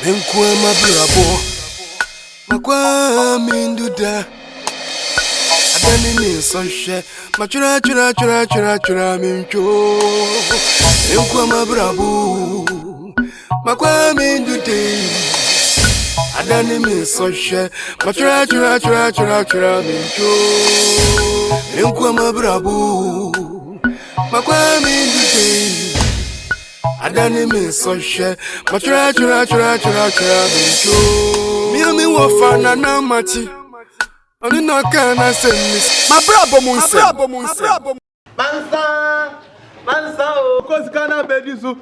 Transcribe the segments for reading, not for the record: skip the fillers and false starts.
Enkwama brabo Makwa minduda Adani ni sonche Machura mincho Enkwama brabo Makwa mindude Adani ni sonche Machura mincho Enkwama brabo Makwa mindude Adani me so she, machura bincho. Me wafana na mati. Oni no kana nsem. Ma brabo mu nsem. Mansa o kosi kana bedisu.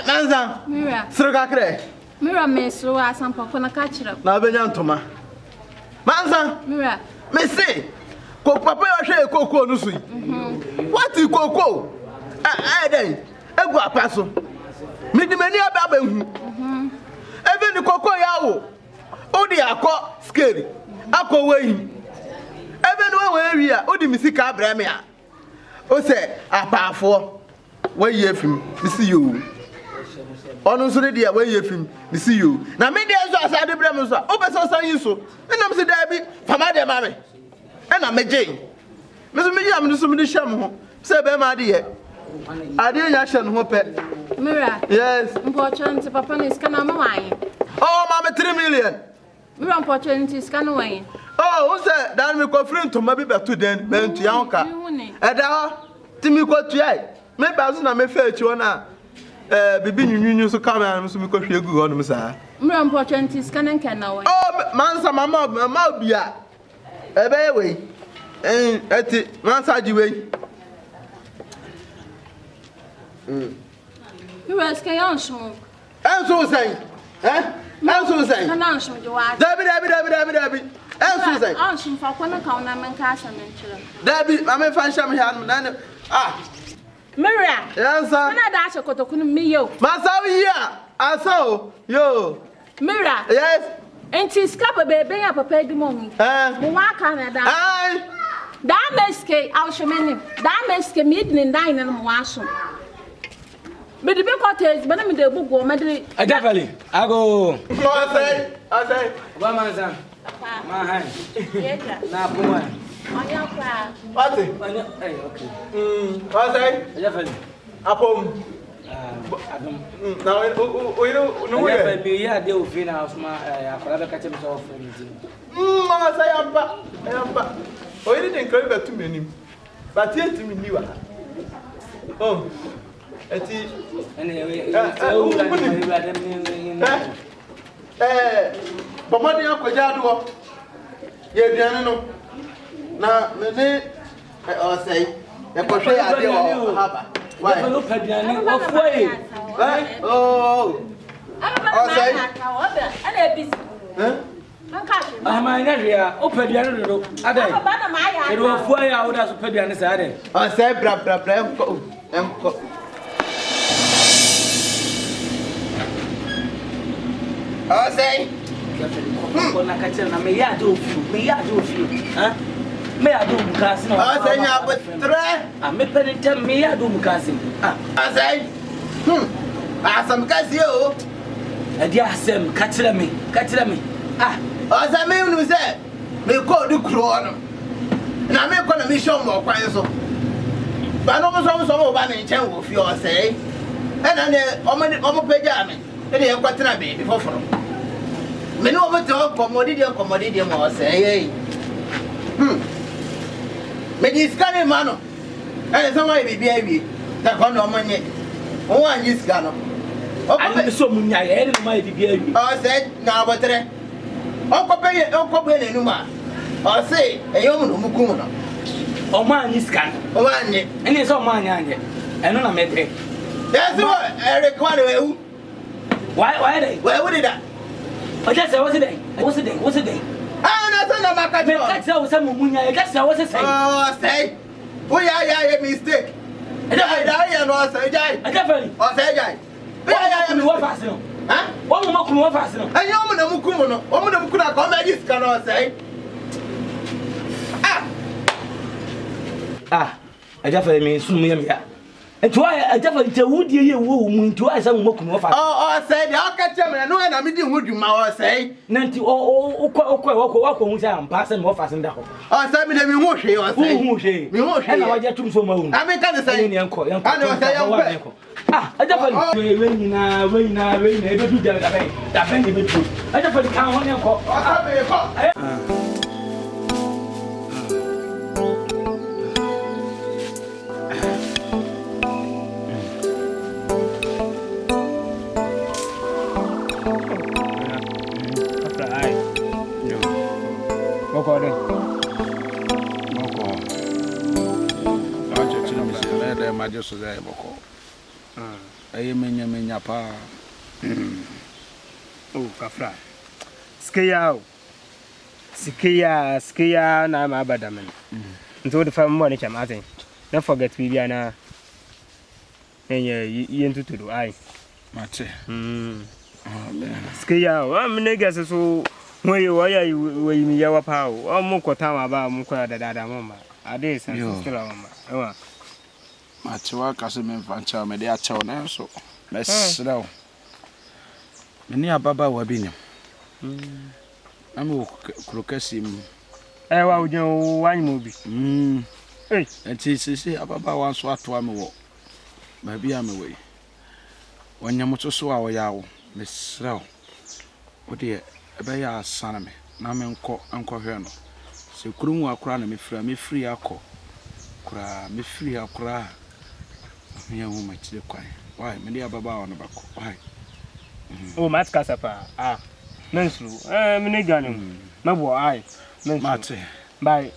Mansa. Mira. Sruga kre. Mira me slow asampa kona ka kire. Na benya ntoma. Mansa. Mira. Me say. Ko papa yo hwe kokoo no so yi. What is kokoo? Then egu apaso me di mani aba hu even the koko yawo odi akọ scale akọ weyi even we wi a odi misika abrame a o se apafo we yefim bisi yo onu so de we yefim bisi yo na me de so asade brame so o be so san yi so enam se da bi fama de ma me na me je me so me yi am so me de hyam ho se be ma de ye I didn't actually hope it. Mira. Yes. Important to Papa is can wine. Oh, Mamma 3 million. Mira important is can wine. Oh, who said that we go friend to maybe back to then, Ben to Yanka. Ada, Timmy got to maybe I was not my fair to honor. Bibi you so come and so we could feel good on him, sir. Mira important is can now. Oh, Mansa, Mamma, Bia. A way. And at it, Mansa, you way. You ask a young smoke. I'm so saying, eh? I'm so saying. Debbie. I'm so saying. I'm for one account and cash and mention. Debbie, I'm a fan sham here. Mira. Yes, sir. I dash a cotoco me yo. Masawi here. I saw yo. Mira. Yes. And tis capa baby up a pay the money. Why can't I? That meske, I'll show many. That meske meeting and dine and wash. But the big cottage, but I'm the book or medley. I definitely. I go. I say. One man's my hand. Now, come on. On your class. What? Hey, okay. I say. Definitely. Upon. I don't. Now, we don't know where. Be here, they will feel out my father catch himself for anything. Mama say, I'm back. Oh, you didn't call back to me. But yet, to me, you are. Oh. Anyway, but money uncle Jadu, yeah, no. Now, me say, the portrait I do, why? Look at the of way. Oh, I'm an area, open the other. It was 4 hours to pay the other. I said, bra. I say, when I catch them, may I do few, huh? May I do casino? I say, yeah, but I'm a penny tell me I do casino. I say, I some casio. And yes, catch me. As I mean, we said, they call the crown. And I make on a mission more quiet so. But almost some of one in town with your say. And then, almost pay and they have got to be before. Me no over to commodity more say. Me this kind of man. And somebody be baby. That come no money. Oh, and this gano. I so munya and my baby. I said, now what? Uncle Pay Numa. I say, a young Mukuna. Oh, man, this can. Oh, and it's all money. And I met it. That's what I require. Why? Where would it? I guess I was a day. What's a day? Ah, that's not my catch. I was some munya. I guess I was a say. Oh, say. We are a mistake. And I was a guy. I definitely. I say, what fast? Huh? One more fast. I know Mukuno. Woman of Kuna come at this cannot say. I definitely mean soon. Etu a jafa te wudi ye wo mu ntu a sa mo kunu ofa. Oh say the aka tell no na me di hu dwuma o say. Nanti okọ hu say ampa se mo ofa se nda ko. Oh say me de me hu hwe o say. Hu hwe. Me hu hwe. Na waje tum so ma hu. Na me ka de say. Ni enko. Ana o say enko. Ah, jafa we nyina ebedu da ben ebedu. Jafa kan ho ne enko. O say me ko. Just as I boko. I menya pa. Oh, kafra. Skia na ma badamen. Nto the fam money cham atin. Don't forget we be na. Yen to do ai. Mate. Skia, am niggas so when you we me yawa pa o mo kwota ma ba mo kwa dada mama. Ade sense still mama. Matiwa kase me mfancha me de acha na so mesrew me ni ababa wa binyam am krokasi mu wa ujo wan mu bi enti sisi ababa wan so ato am wo ba bia me we wanyam to so a wo yawo mesrew wo de e be ya asana me na me enko hwe no se kurun akura na me free akọ kura me free akura me wo ma chire kwai why me dia baba won bako why oh mat kasapa menslu me ne ganu mabo ai mate bye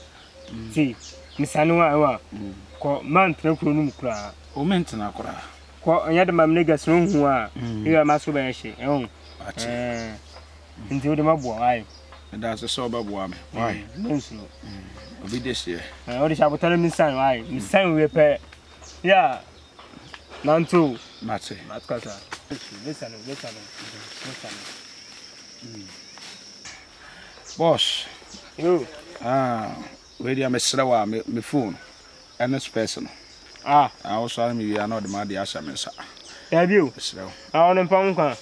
see misanu wa ko man trakuru num kura o mentna kura ko nya de mam ne gasno hu a e ma so ba hye nti o de mabo ai da so babo am why menslu obi desie o de shabotale misan ai misan we pe ya Nantu mate matkasa listen boss you we dia mesra wa me phone ns person I also me we are not the man the asha mensa have you mesra on pon kan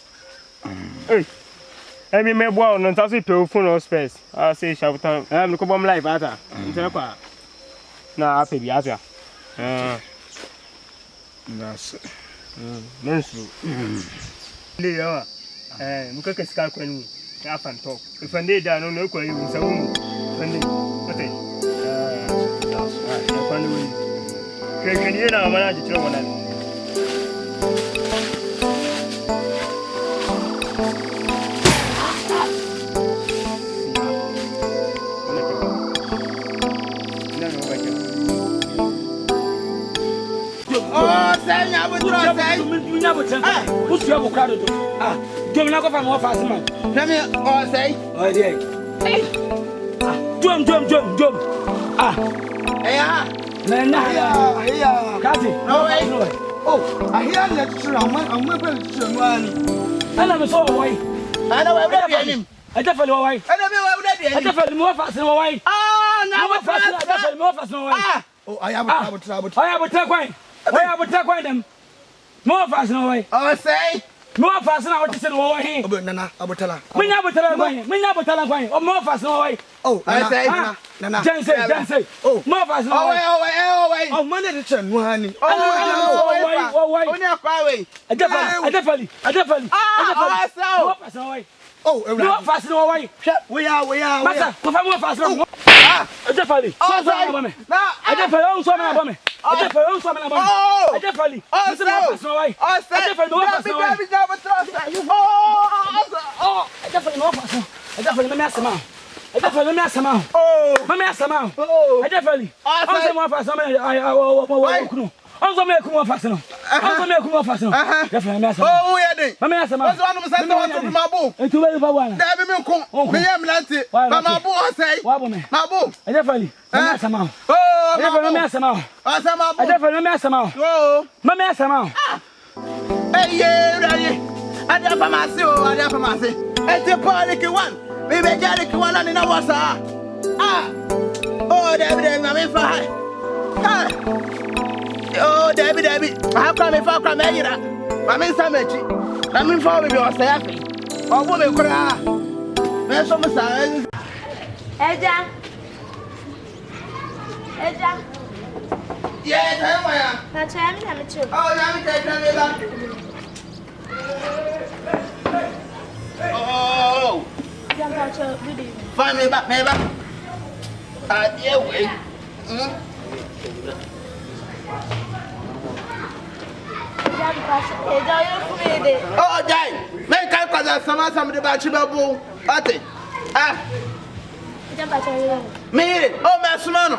me bo on ntase pe phone or space say shabutan me ko bom live ata ntena kwa na ape bi ata that's Mensu. Lewa. Muka keska kwenu. Ya fan talk. If I need that no kwa you so. Fande. Okay. That's right. Ya fan we. Can you na mana ji tiro wannan. Senya butro say. Dunya boten. Usu abukado do. Domina ko fa mo fa asma. Tell me say. Oh dey. Jom. Na. Kati. No way. Oh, I hear lecture. I'm going to one. Ana me so wai. Ana we dey him. Aja fali wai. Ana me we dey him. Aja fali mo fa asma wai. Na mo fa asma. Aja fali mo fa asma wai. Oh, I have trouble. I have a taquine. I have a taquine them. More fast no way. Oh, say. More fast now. What is it over here? Nana, I will tell her. We never tell her. We never tell her. Or more fast no way. Oh, I say. Nana. Janse. Oh, more fast no way. Oh, money to turn one. Oh, only a far way. I definitely. More fast no way. Oh, more fast no way. We are. Master, go for more fast no. Definitely. Oh, I definitely own something about me. I definitely own something about me. I definitely. Oh, say. I definitely no fast no way. Oh, I definitely no fast no. I definitely me ask ma. I definitely me ask ma. Oh, me ask ma. I definitely. I say more fast no. I kunu. Onzo me kuma fast no. Definitely me ask ma. Oh, we are dey. Me ask ma. Onzo anu say to ma bo. Etu we ba wana. Na be me nko. Me yam lante. Ba ma bo say. Wa bo me. Ma bo. I definitely. Me ask ma. Oh, I definitely me ask ma. Asa ma bo. I definitely me ask ma. Oh. Me ask ma. Hey, yeah. Ade famasi o, ade famasi. Ete pali ki one. Me be jari ki one ani na wasa. Oh, David, na me fa. Oh, Debbie. How come if I come here? I'm in Samechi. I'm in for your selfie. Oh, woman, cry. There's some signs. Eja. Yes, I am. That's why I'm too. Oh, now me take me back. Oh. Find me back, dear way. Oh, Jai. Make I cause somebody about you, Babu. Me, oh, Massimano.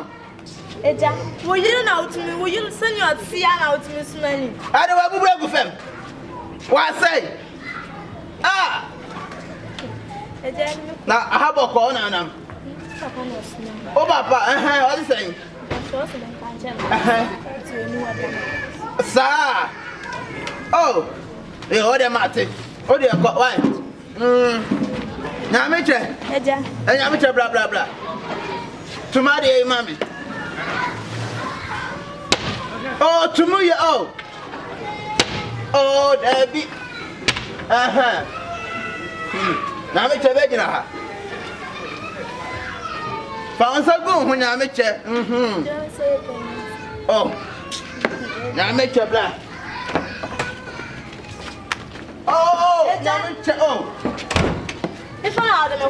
Eja, will you know to me? Will you send your tea out to Miss Manny? I don't want to break with him. What say? Now, I have a call now. Oh, Papa, what is saying? Sir. Oh, you order Martin. Oh, dear, got white. Now, Mitchell. Eja. And I'm blah, blah, blah. To my dear mammy. Oh, to me, oh, Debbie. Now, me tell you, found so good when I met you. Oh, now make your black. Oh, if I out of my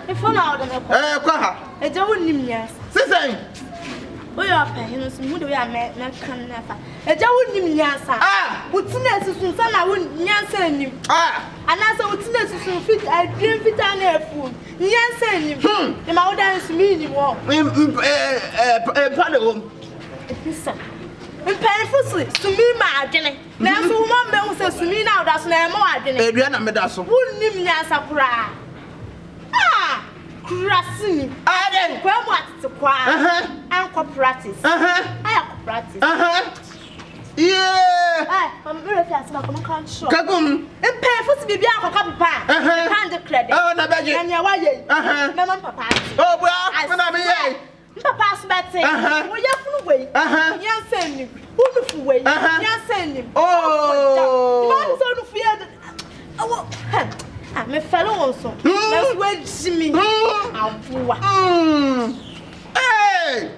if I out of my it's a wooden yes. Sister, we are paying some wood. We are met, not can never. It's a wooden yes. What's necessary? Son, I wouldn't answer you. And as I would necessary fit, I dream fit on air food. Yes, and the mountains meaning walk. Pardon. Painfully, to me, my dinner. Now, so one man says to me now, that's no more dinner. Adriana Medasso. Wouldn't name Yasa cry. Crassing. I then go what to cry. Uncle practice. I have practice. Yeah. I'm very fast, but I'm can't show. Kagum. And painful to be young for copy pie. Can't the credit. Oh, no, Betty. And your way. Mamma, Papa. Oh, well, I'm Papa's better. Well, you're full way. You're sending. Wonderful way. You're sending. Oh, so fear that. Oh, I'm a fellow also. That's where Jimmy. Hey,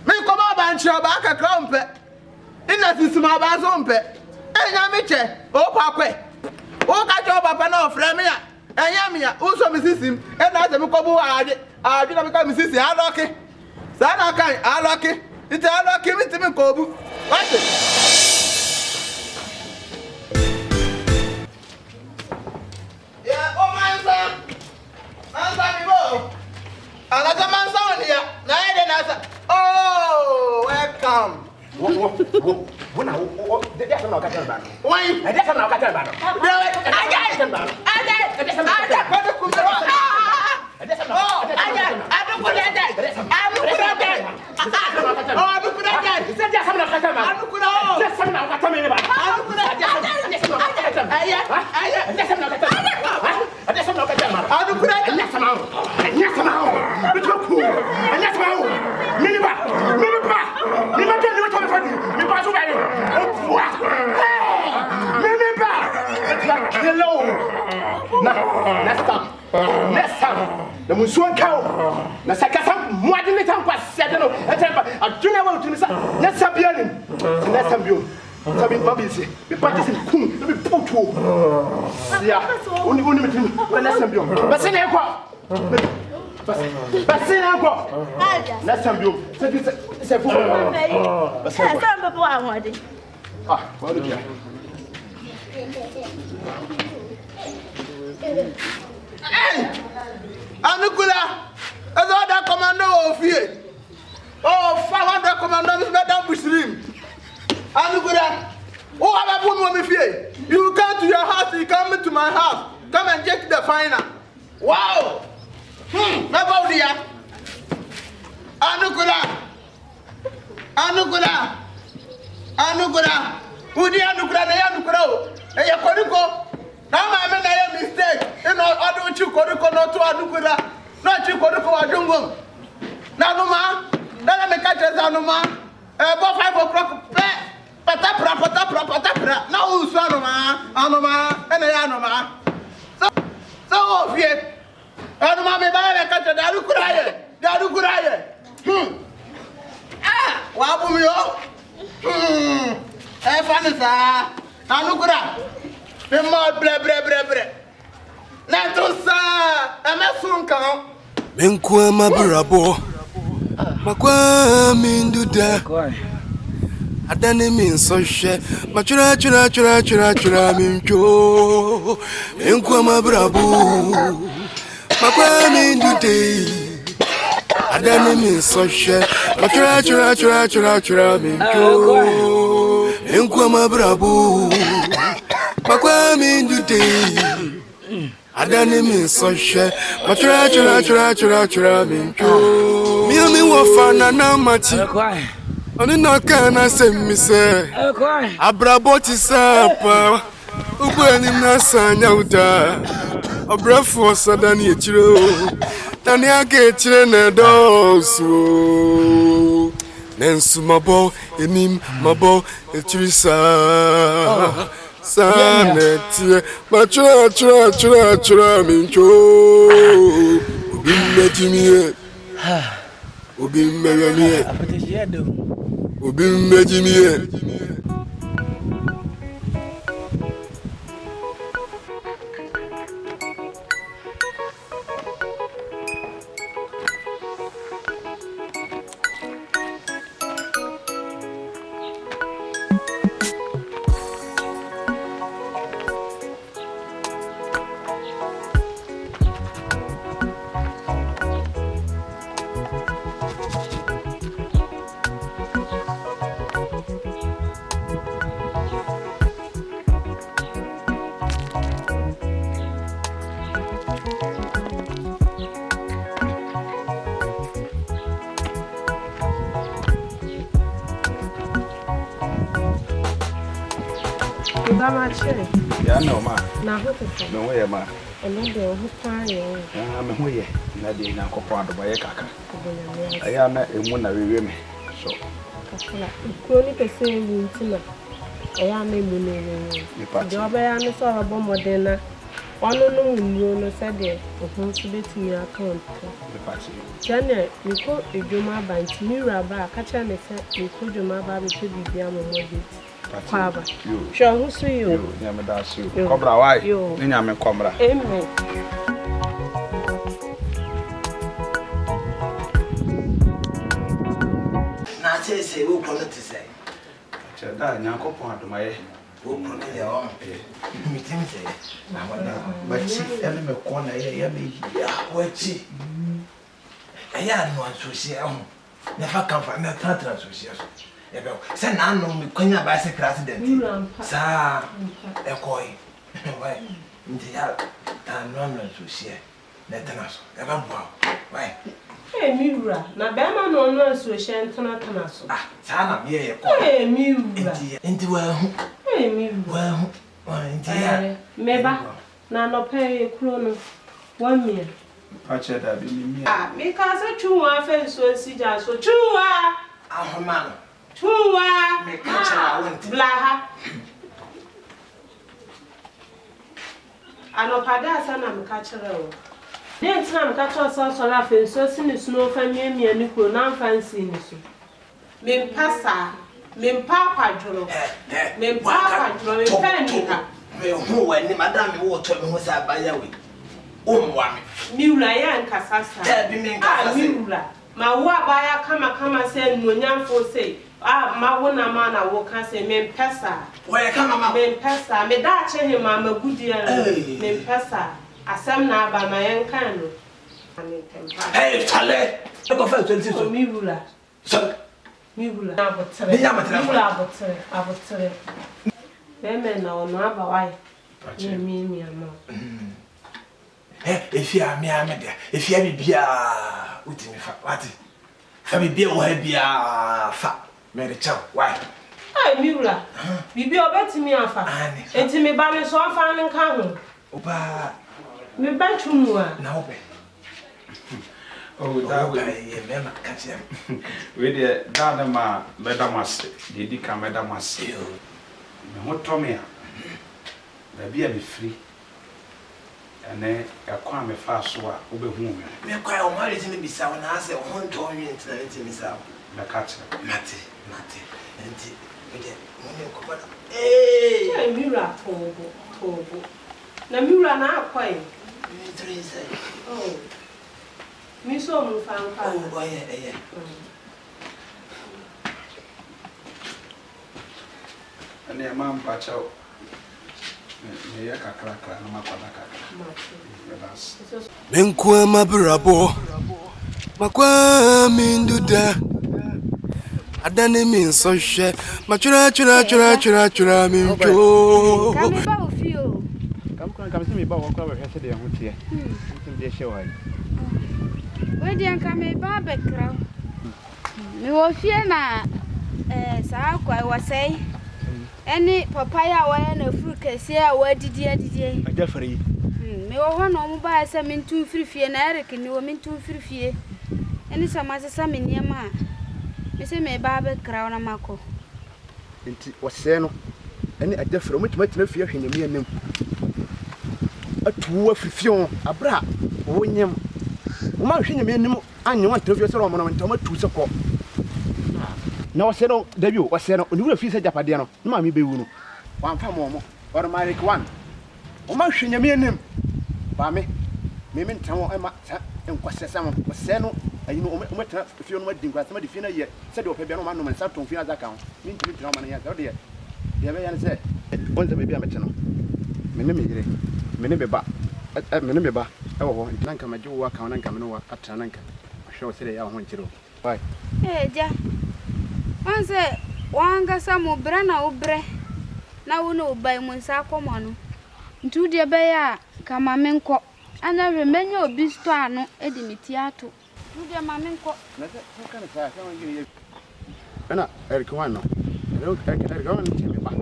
me come up and show back a crumpet. In that is my bazompe. Hey, Yamiche. Oh, Papa. Oh, catch your papa no friend me. And Yamia, also Mrs. Him. And as a Mukobu, I didn't become Mrs. Allocky. Sanakai, Allocky. It's Allocky with him, Kobu. What is yeah, oh, my son. Answer me, Bo. Another man's on here. Oh, welcome. When I that's not catching back. Why? That's not catching back. Hello. Now, next time, the Musuan cow. The Sakasam, more than the time was said. I do not want to miss. Let's have you. Let's have you. Sabin Babisi, the parties in Kum, the Putu. Yeah, only between let's have you. But say, let's have you. It's a fool. Ah, what did you? Hey! Anukula! As all that commando of fear. Oh, 500 commanders better Muslim. Anukula! Oh, I'm a woman with fear. You come to your house, you come to my house. Come and check the final. Wow! About here. Anukula! Who the Anukula? Hey, now my men are a mistake. You know, I don't you Koduko not to Anukura, not you Koduko Adungo. Now, no man, then I make catches on no man. About 5 o'clock. Patapra. No, Anoma, and Anoma. So, here. Anoma, me buy a cat, Daru Kuraye. Wabumio. Fanisa. Anukura. The more bre. Nantosa. Amasunka. Menkwama brabo. Makwa minduda. Adane min so hwe. Machura minjo. Menkwama brabo. Makwa mindude. Adane min so hwe. Machura minjo. Menkwama brabo. Makwa mindude. Adani min so hwe machura minjo mi wo fana na mati oni no kana se mi se abrabo ti sapa ugwani na sanya uda obrafo sadani echiro tani aka echire na dosu nensu mabo enim mabo echirisa Sanetie, machura mincho. Ubim Yeah, no, ma. Now, what is No way, ma. and then they'll find you. I'm here. Nadi na kopado ba yekaka. Aya na emu na wewe me. So. Kasala. Kroni pese ntina. Aya na emu na wewe. Job ya no so abo modena. Ono no nnuo no se de ohun so betimi account. The party. Jane, you ko ejuma ba ntimi raba ka cha me se you ko ejuma ba be pe bibia mo modit. Kwaba. Sure, who see you? Nyame da see you. Kobra why? Ni nyame komra. Amen. Na say we call it say. Cheda nyankopon adomaye. We call it ya. Me tell say. Na wada. Bachi ele me kona ye me ya wachi. Aya no associate ho. Never come for na tra associate. Ebe se na no me kwanya ba se president. Sa ekoi. Why? Nti ya ta no associate. Na tanaso. Ebe bo. Why? Miura, na bema no no associate tana so. Ah, sa na me ye ko. Miura. Nti wa hu. Miura. Wa nti ya. Meba na no pay kro no 1 million. Pache da bi mi. Ah, me ka se chuwa fe so sija so chuwa. Ahoma no. Chuwa. Me ka cha wonti. Blaha. Anopada sana me ka chere o. Den tina me ka cho so so ra fe so si ni suno fa miamia ni kro na fancy ni so. Me mpasa, me mpa kwadworo. Me mpa kwadworo, me fa ni ha. Me hu wa ni madam me wo to me hu sa baya we. Omwa me. Miura ya nkasasa. Bi me nkasasa. Miura. Ma wo abaya kama se nonyamfo se. Ma wo na ma na wo ka se me mpesa. Wo ye kama ma. Me mpesa, me da che he ma magudia. Me mpesa. Asem na aba ma yen kan no. Hey, chale. Go for 20 so. Miura. So. Miura. Abotre. Me ya matra. Miura abotre. Me na ono aba wai. Pache. Mi ama. If you are me, I'm there. If you are bia, uti me fa. What? Fa me bia wo ha bia fa. Me de chow. Why? Ai Miura. Bibi obetimi afa. Enti me ba me so afa nka ho. Oba. Me ba twumu a. Na obe. Oh, that way. With the Dama, Medamas, the Dica Medamas. What Tommy? Maybe I'll be free. And then a crime fast so over whom. Me quite a marriage in the Bissau and I say, one torn into the Missau. The cat, Matty, and hey, Mira, Tobo. Na Mira na quite. Oh, Miss Omu found. Oh, boy, and their mom patch out. Menkwama brabo Makwa minduda Adane min so she Machura minjo Come about feel. Come see me about what I said there. Where do you come about background? Me will fear na I was say. Any papaya and a fruit can say, where did you? Jeffrey. Me one on by some in 2 free and Eric and you were mean 2 free. Any some as a some in your ma. Miss me barber crown a marco. It was Seno. Any a different which might not fear in the name. A 2 free a bra. When you mention a minimum, and you want to feel so monument to support. No, I no debut was said, you will feel a Japadiano, Mammy Beunu. One for more, or my one. O motion your name. Bammy, Mimmin Town and Quasam was Seno, and you know, if you're not doing somebody finna yet, said, okay, no man, and Saturn Fia's account. Mean to be Germany as dear. The other said, once there may be a metronome. Minimeba, at Minimeba, oh, Lanka, my Jew account and come over at Tananka. I shall say, I want you. Why? Eh, ja. Once one got some brana obre. Now no by Monsa Comano. To the Baya, Camamenco, and I remember your bistano, Edimitiato. To the Mamenco. What kind of fire? Anna, Eric Wano. I go and tell me back.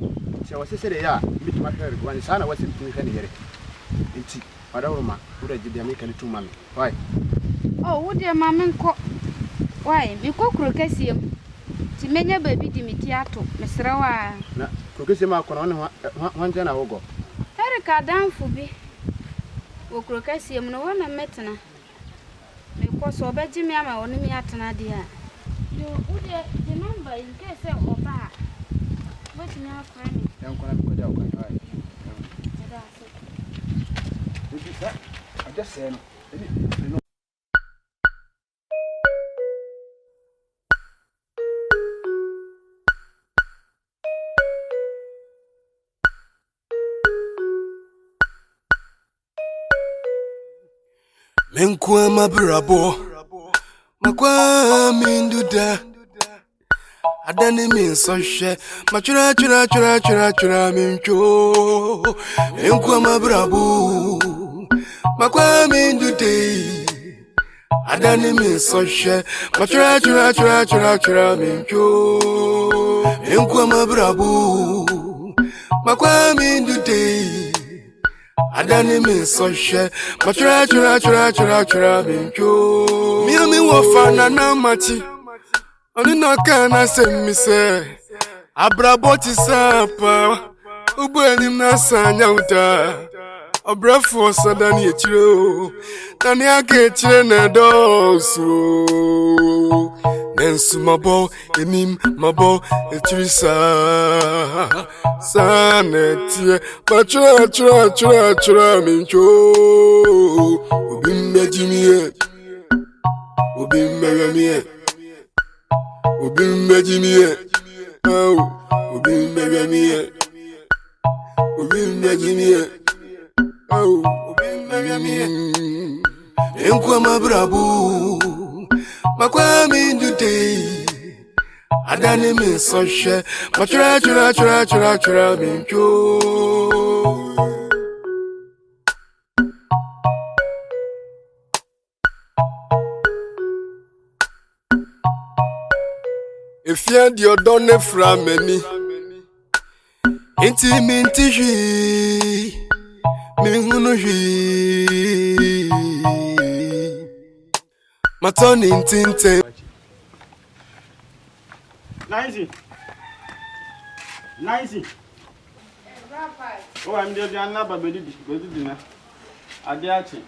So I said, yeah, meet my hair when Sana was in here. It's Madama, who did the American 2 months. Why? Oh, would your Mamenco? Why, me cook crocasium. To many baby Dimitiato, Mr. Rawa. Crocasima one ten hour ago. Erica down for me. O crocasium, no one a metana. Because so bad Jimmy, I'm only me at an idea. You would remember in case of bar. What's now, friend? Don't go down. I just said, Menkwama brabo Makwa minduda Adane min so she Machura minjo Menkwama brabo Makwa mindude Adane min so she Machura minjo Menkwama brabo Makwa mindude Adani min so she Machura minjo Miami wafana na mati Oni no kana nsem se Abrabo ti sapa Ubweni na sanya uta Obrafo sadani echiro Nani ake echire na dosu Nensu mabo enim mabo echirisa Sanetie Machura minjo Ubimbe jimie Ubimbe gamie Ubimbe jimie Ubimbe gamie Ubimbe jimie Ubimbe gamie Enkwama brabo Makwa mindude Adane min so she Machura minjo If you had your donne from me Inti minti jui Mingunu jui Matoni tinte. 90. Oh, I'm the Anaba Bedidi na. Adiachi.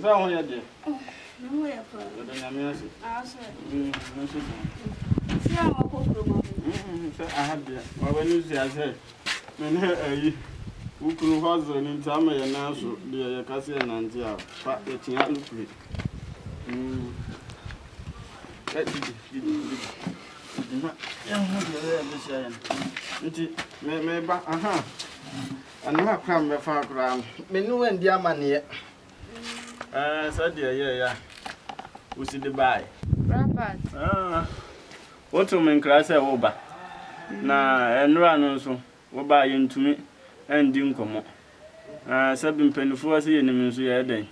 So I want you there. No way, Papa. I had there. When you say, I said, who could husband in time and answer the Cassian and Tia, but the Tian free. And not cram the far ground. Menu and dear money. So dear, yeah. We see the buy. What to mean, class over? Na and run also. What buy into me and didn't come up. 7 penny for us in the museum day.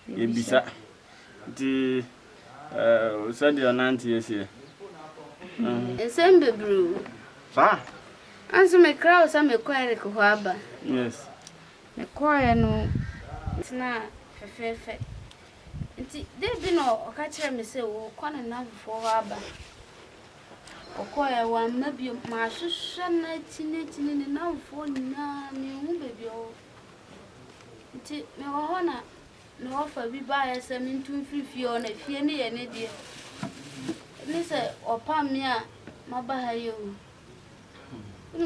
Ye be sat. The said your 90 years here. Nsem brew. Sir? Answer me crowd some quiet cohaba. Yes. Me quiet no. It's not fair. They be no catcher me say, oh, corner enough for harbor. Or quiet one maybe my sister 19 now for none, baby. Me honor no offer we buy us some into free fiona, fiany and idiot. Listen, or Pamia, my bahayo.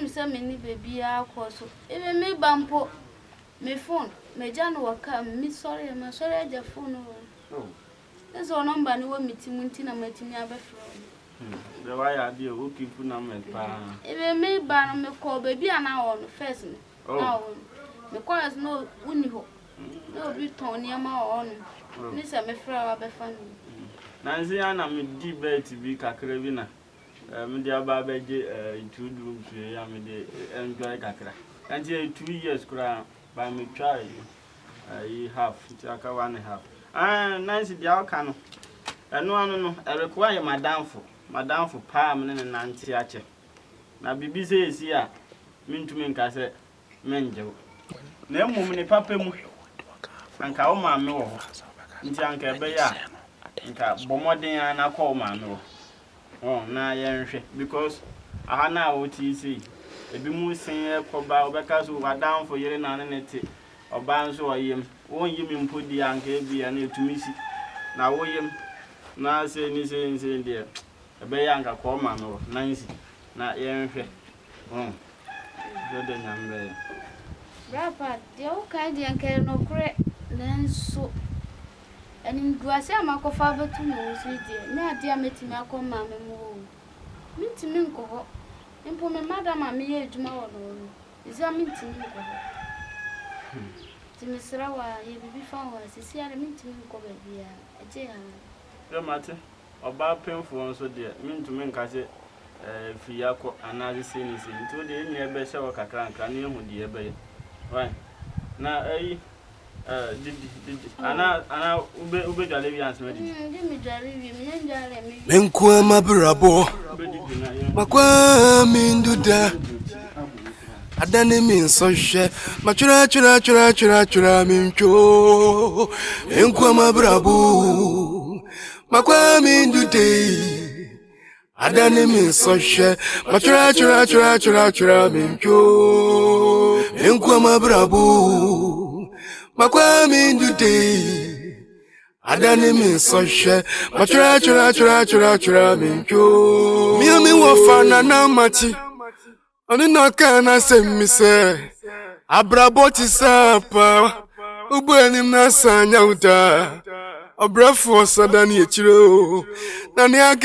Some many baby are course. Even me bampo, me phone, me Jan will come, me sorry, I'm sorry, I just phone. There's no number, no meeting, Muntina, meeting, I The way I deal, who keep on them. Even me ban me call baby an hour on the first. Now, the choirs no winning hope. No be Tony, I'm on. Miss a me flower be funny. Nancy Anna me debate to be Kakrevina. Media Babaji, 2 rooms, I mean, enjoy Kakra. And here 2 years crown by me try. I have, Chaka 1.5. Nancy the outcome. And no, I require Madame for Palm and Nancy Archer. Now, Bibi says here, mean to me, I said, Menjo. No woman, Papa, and Kaoma, no. Uncle Beya. Bomodin and I call my no. Oh, now, because I had now what you see. A bimu sing Coba, because we were down for year and anity, or bounce or him. Won't you mean put the uncle be and to miss it? Now, William, now say, dear. A Beyanka call my no, Nancy, not young. Oh, good enough. Grandpa, the old kind and can no great, then so. And in Guasia, my father to me was dear. Now, dear, meeting my call mamma. Meet to me, go. And for my madam, I may tomorrow. Is that meeting you? To Miss Rawa, you be found as see, I mean to me, go here. A jail. No matter about painful, so dear, mean to me, I say, Fiaco, another scene is into the near best of a crank, and you would dear bay. Why? Now, Anna, Ube Jalivians, Menkwama brabo. Makwami nduda. Adani min soshe. Machura mincho. Menkwama brabo. Makwami ndude. Adani min soshe. Machura mincho. Menkwama brabo. Makwami ndude. Adani min soshe. Machura mincho. Miami wafana na machi. Oni no kana nsem se. Abrabo ti sapa. Ubeni na sanya uta. Obrafo sadani echiro. Nani